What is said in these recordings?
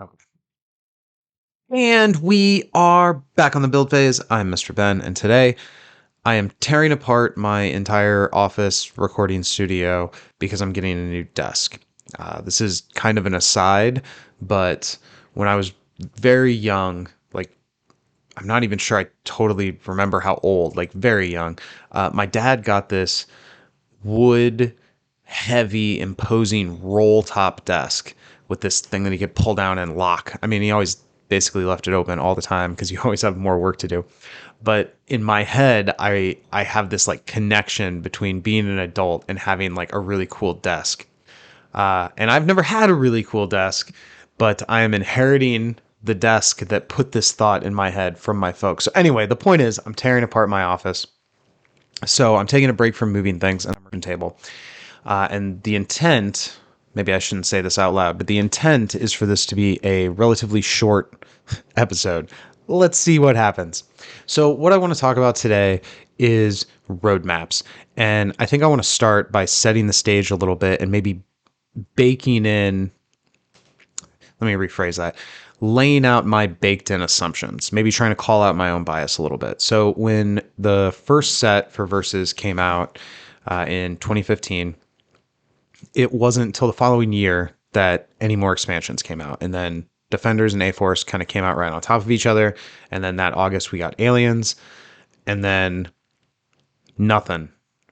Okay. And we are back on the build phase. I'm Mr. Ben, and today I am tearing apart my entire office recording studio because I'm getting a new desk. This is kind of an aside, but when I was very young, like I'm not even sure I totally remember how old, like very young, my dad got this wood heavy, imposing roll top desk with this thing that he could pull down and lock. I mean, he always basically left it open all the time because you always have more work to do. But in my head, I have this like connection between being an adult and having like a really cool desk. And I've never had a really cool desk, but I am inheriting the desk that put this thought in my head from my folks. So anyway, the point is I'm tearing apart my office. So I'm taking a break from moving things and I'm working table. And the intent, maybe I shouldn't say this out loud, but the intent is for this to be a relatively short episode. Let's see what happens. So, what I want to talk about today is roadmaps. And I think I want to start by setting the stage a little bit and maybe baking in, let me rephrase that, laying out my baked in assumptions, maybe trying to call out my own bias a little bit. So, when the first set for Versus came out in 2015, it wasn't until the following year that any more expansions came out. And then Defenders and A-Force kind of came out right on top of each other. And then that August, we got Aliens. And then nothing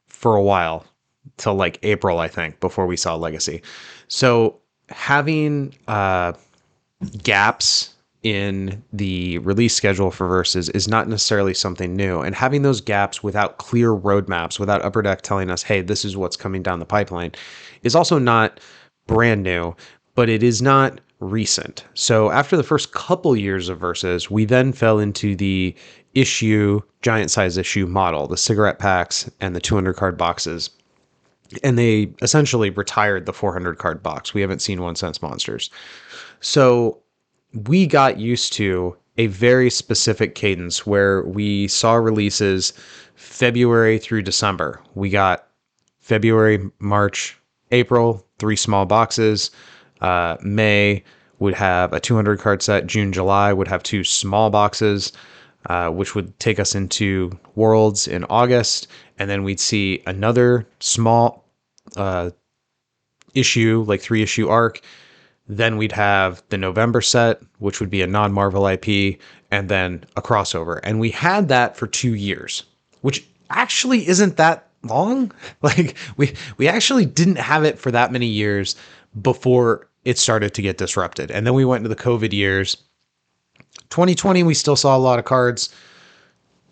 for a while till like April, I think, before we saw Legacy. So having gaps in the release schedule for Versus is not necessarily something new. And having those gaps without clear roadmaps, without Upper Deck telling us, hey, this is what's coming down the pipeline, is also not brand new, but it is not recent. So after the first couple years of Versus, we then fell into the issue, giant size issue model, the cigarette packs and the 200 card boxes. And they essentially retired the 400 card box. We haven't seen one since Monsters. So we got used to a very specific cadence where we saw releases February through December. We got February, March, April, 3 small boxes. May would have a 200 card set. June, July would have 2 small boxes, which would take us into Worlds in August. And then we'd see another small issue, like 3 issue arc. Then we'd have the November set, which would be a non-Marvel IP, and then a crossover. And we had that for 2 years, which actually isn't that long. Like we actually didn't have it for that many years before it started to get disrupted. And then we went into the COVID years. 2020, we still saw a lot of cards.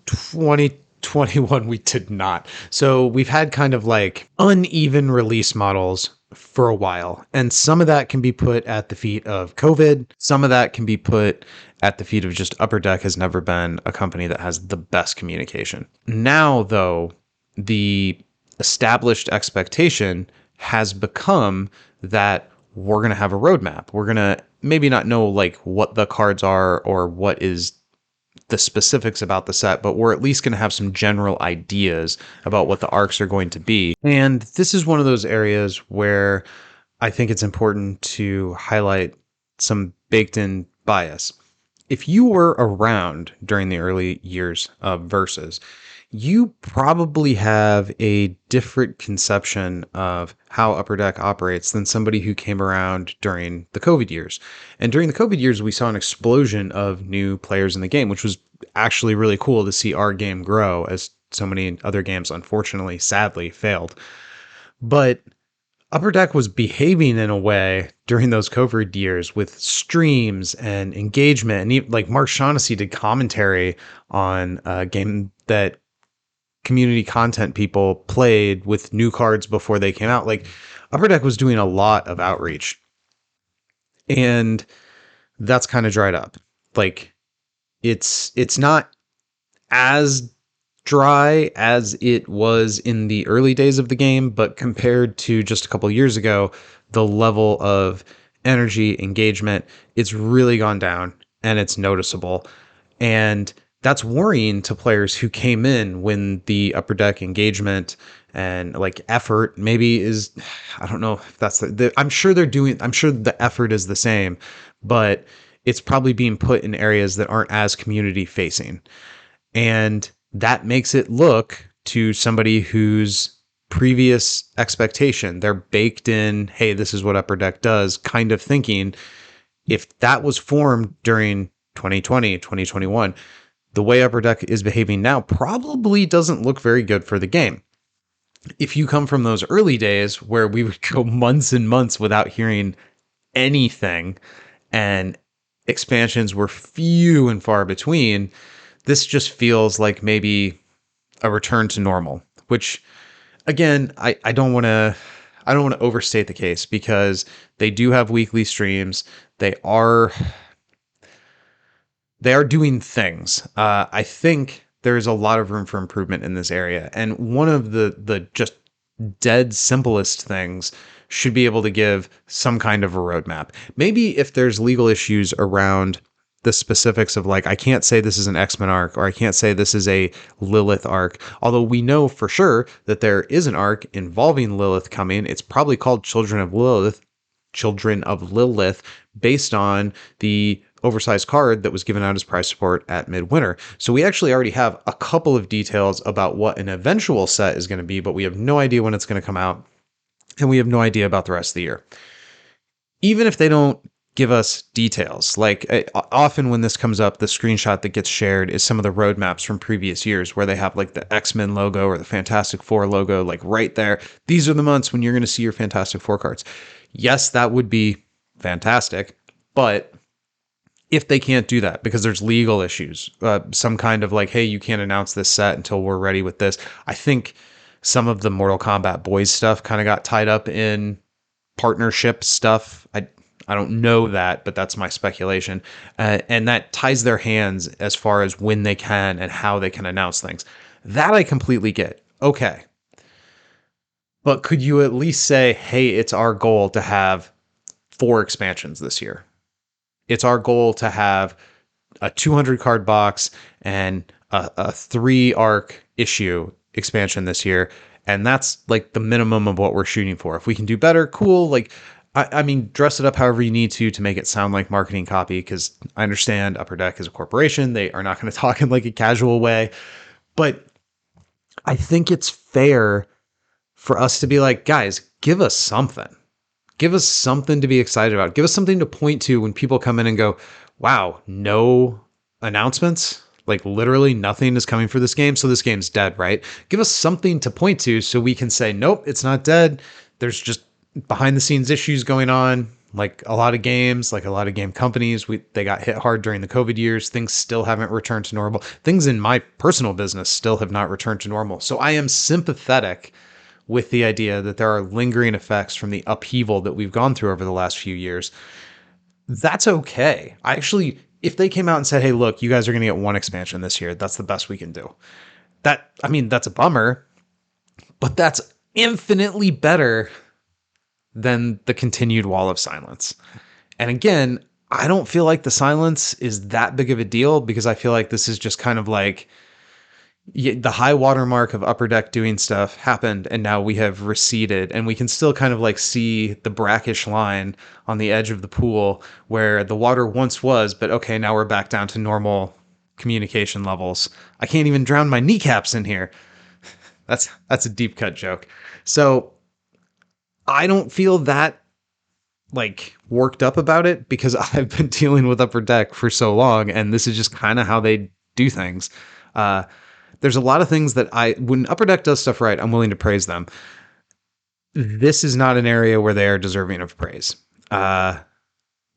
2021, we did not. So we've had kind of like uneven release models for a while. And some of that can be put at the feet of COVID. Some of that can be put at the feet of just Upper Deck has never been a company that has the best communication. Now, though, the established expectation has become that we're going to have a roadmap. We're going to maybe not know like what the cards are or what is the specifics about the set, but we're at least going to have some general ideas about what the arcs are going to be. And this is one of those areas where I think it's important to highlight some baked in bias. If you were around during the early years of Versus, you probably have a different conception of how Upper Deck operates than somebody who came around during the COVID years. And during the COVID years, we saw an explosion of new players in the game, which was actually really cool to see our game grow as so many other games, unfortunately, sadly, failed. But Upper Deck was behaving in a way during those COVID years with streams and engagement. And even, like Mark Shaughnessy did commentary on a game that community content people played with new cards before they came out. Like Upper Deck was doing a lot of outreach, and that's kind of dried up. Like it's not as dry as it was in the early days of the game, but compared to just a couple years ago, the level of energy engagement, it's really gone down and it's noticeable. And that's worrying to players who came in when the Upper Deck engagement and like effort maybe is, I don't know if that's I'm sure they're doing, I'm sure the effort is the same, but it's probably being put in areas that aren't as community facing. And that makes it look to somebody whose previous expectation, they're baked in, hey, this is what Upper Deck does, kind of thinking, if that was formed during 2020, 2021, the way Upper Deck is behaving now probably doesn't look very good for the game. If you come from those early days where we would go months and months without hearing anything and expansions were few and far between, this just feels like maybe a return to normal, which again, I don't want to, I don't want to overstate the case because they do have weekly streams. They are doing things. I think there's a lot of room for improvement in this area. And one of the just dead simplest things should be able to give some kind of a roadmap. Maybe if there's legal issues around the specifics of like, I can't say this is an X-Men arc, or I can't say this is a Lilith arc, although we know for sure that there is an arc involving Lilith coming. It's probably called Children of Lilith, based on the oversized card that was given out as prize support at Midwinter. So we actually already have a couple of details about what an eventual set is going to be, but we have no idea when it's going to come out, and we have no idea about the rest of the year. Even if they don't give us details, like often when this comes up, the screenshot that gets shared is some of the roadmaps from previous years where they have like the X-Men logo or the Fantastic Four logo, like right there. These are the months when you're going to see your Fantastic Four cards. Yes, that would be fantastic, but if they can't do that because there's legal issues, some kind of like, hey, you can't announce this set until we're ready with this. I think some of the Mortal Kombat boys stuff kind of got tied up in partnership stuff. I don't know that, but that's my speculation. And that ties their hands as far as when they can and how they can announce things. That I completely get. Okay. But could you at least say, hey, it's our goal to have 4 expansions this year? It's our goal to have a 200 card box and a 3 arc issue expansion this year. And that's like the minimum of what we're shooting for. If we can do better, cool. Like, I mean, dress it up however you need to make it sound like marketing copy, because I understand Upper Deck is a corporation. They are not going to talk in like a casual way. But I think it's fair for us to be like, guys, give us something. Give us something to be excited about. Give us something to point to when people come in and go, wow, no announcements? Like literally nothing is coming for this game, so this game's dead, right? Give us something to point to so we can say, nope, it's not dead. There's just behind the scenes issues going on. Like a lot of games, like a lot of game companies, they got hit hard during the COVID years. Things still haven't returned to normal. Things in my personal business still have not returned to normal. So I am sympathetic with the idea that there are lingering effects from the upheaval that we've gone through over the last few years. That's okay. I actually, if they came out and said, hey, look, you guys are going to get 1 expansion this year, that's the best we can do. I mean, that's a bummer, but that's infinitely better than the continued wall of silence. And again, I don't feel like the silence is that big of a deal, because I feel like this is just kind of like, the high watermark of Upper Deck doing stuff happened, and now we have receded, and we can still kind of like see the brackish line on the edge of the pool where the water once was, but okay, now we're back down to normal communication levels. I can't even drown my kneecaps in here. That's a deep cut joke. So I don't feel that like worked up about it, because I've been dealing with Upper Deck for so long, and this is just kind of how they do things. There's a lot of things that when Upper Deck does stuff right, I'm willing to praise them. This is not an area where they are deserving of praise.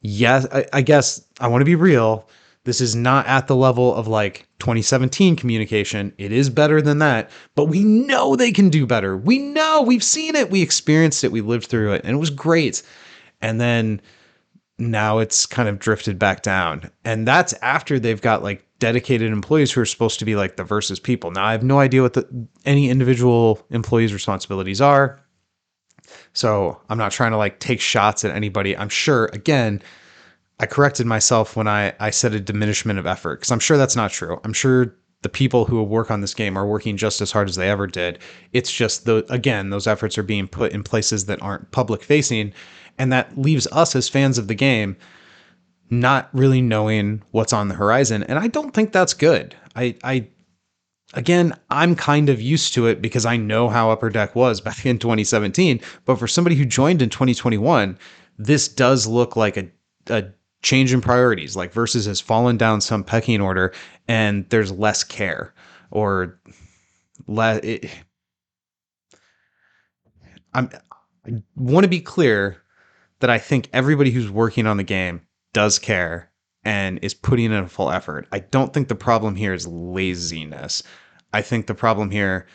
Yes, I guess I want to be real. This is not at the level of like 2017 communication. It is better than that, but we know they can do better. We know, we've seen it. We experienced it. We lived through it, and it was great. And then now it's kind of drifted back down. And that's after they've got like dedicated employees who are supposed to be like the versus people. Now I have no idea what any individual employee's responsibilities are. So I'm not trying to like take shots at anybody. I'm sure, again, I corrected myself when I said a diminishment of effort, because I'm sure that's not true. I'm sure the people who work on this game are working just as hard as they ever did. It's just those efforts are being put in places that aren't public facing, and that leaves us as fans of the game not really knowing what's on the horizon. And I don't think that's good. Again, I'm kind of used to it because I know how Upper Deck was back in 2017. But for somebody who joined in 2021, this does look like a change in priorities. Like Versus has fallen down some pecking order, and there's less care or less. I want to be clear that I think everybody who's working on the game does care and is putting in a full effort. I don't think the problem here is laziness. I think the problem here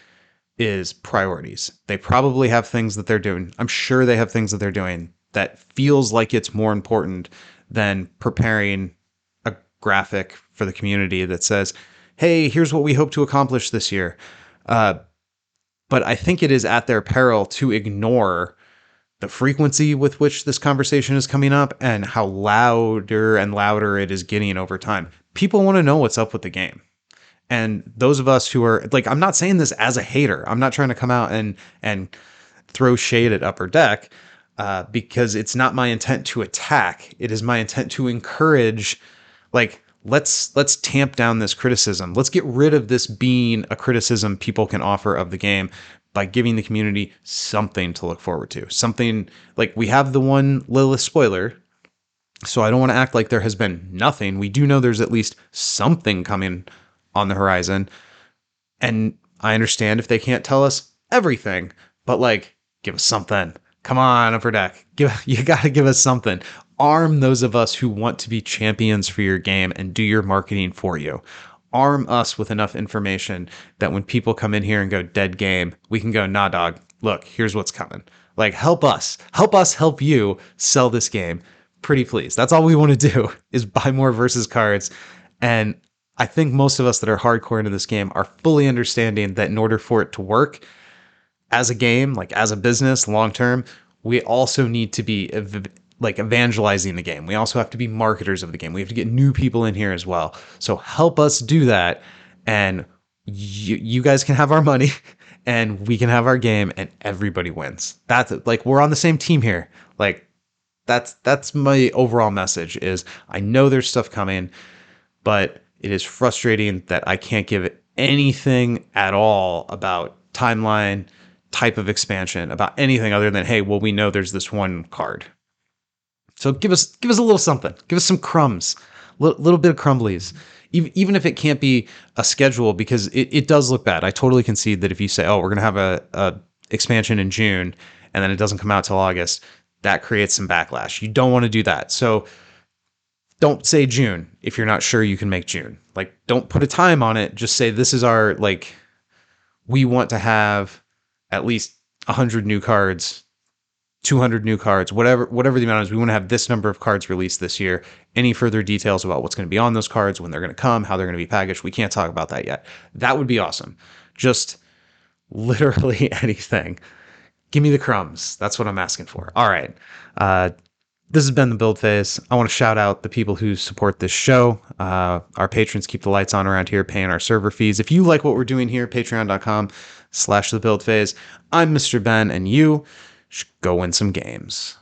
is priorities. They probably have things that they're doing. I'm sure they have things that they're doing that feels like it's more important than preparing a graphic for the community that says, hey, here's what we hope to accomplish this year. But I think it is at their peril to ignore the frequency with which this conversation is coming up and how louder and louder it is getting over time. People want to know what's up with the game. And those of us who are like, I'm not saying this as a hater. I'm not trying to come out and throw shade at Upper Deck because it's not my intent to attack. It is my intent to encourage, like, let's tamp down this criticism. Let's get rid of this being a criticism people can offer of the game by giving the community something to look forward to. Something like we have the one Lilith spoiler, so I don't want to act like there has been nothing. We do know there's at least something coming on the horizon. And I understand if they can't tell us everything, but like, give us something. Come on, Upper Deck. You got to give us something. Arm those of us who want to be champions for your game and do your marketing for you. Arm us with enough information that when people come in here and go dead game, we can go, nah, dog, look, here's what's coming. Like, help us help you sell this game. Pretty please. That's all we want to do is buy more Versus cards. And I think most of us that are hardcore into this game are fully understanding that in order for it to work as a game, like as a business long term, we also need to be like evangelizing the game. We also have to be marketers of the game. We have to get new people in here as well. So help us do that. And you guys can have our money and we can have our game and everybody wins. That's like, we're on the same team here. Like that's my overall message is I know there's stuff coming, but it is frustrating that I can't give it anything at all about timeline, type of expansion, about anything other than, hey, well, we know there's this one card. So give us a little something. Give us some crumbs, little bit of crumblies. Even if it can't be a schedule, because it does look bad. I totally concede that if you say, oh, we're going to have a expansion in June, and then it doesn't come out till August, that creates some backlash. You don't want to do that. So don't say June if you're not sure you can make June. Like, don't put a time on it. Just say this is our, like, we want to have at least 100 new cards, 200 new cards, whatever the amount is. We want to have this number of cards released this year. Any further details about what's going to be on those cards, when they're going to come, how they're going to be packaged, we can't talk about that yet. That would be awesome. Just literally anything. Give me the crumbs. That's what I'm asking for. All right. This has been the Build Phase. I want to shout out the people who support this show. Our patrons keep the lights on around here, paying our server fees. If you like what we're doing here, patreon.com/the Build Phase. I'm Mr. Ben, and you should go win some games.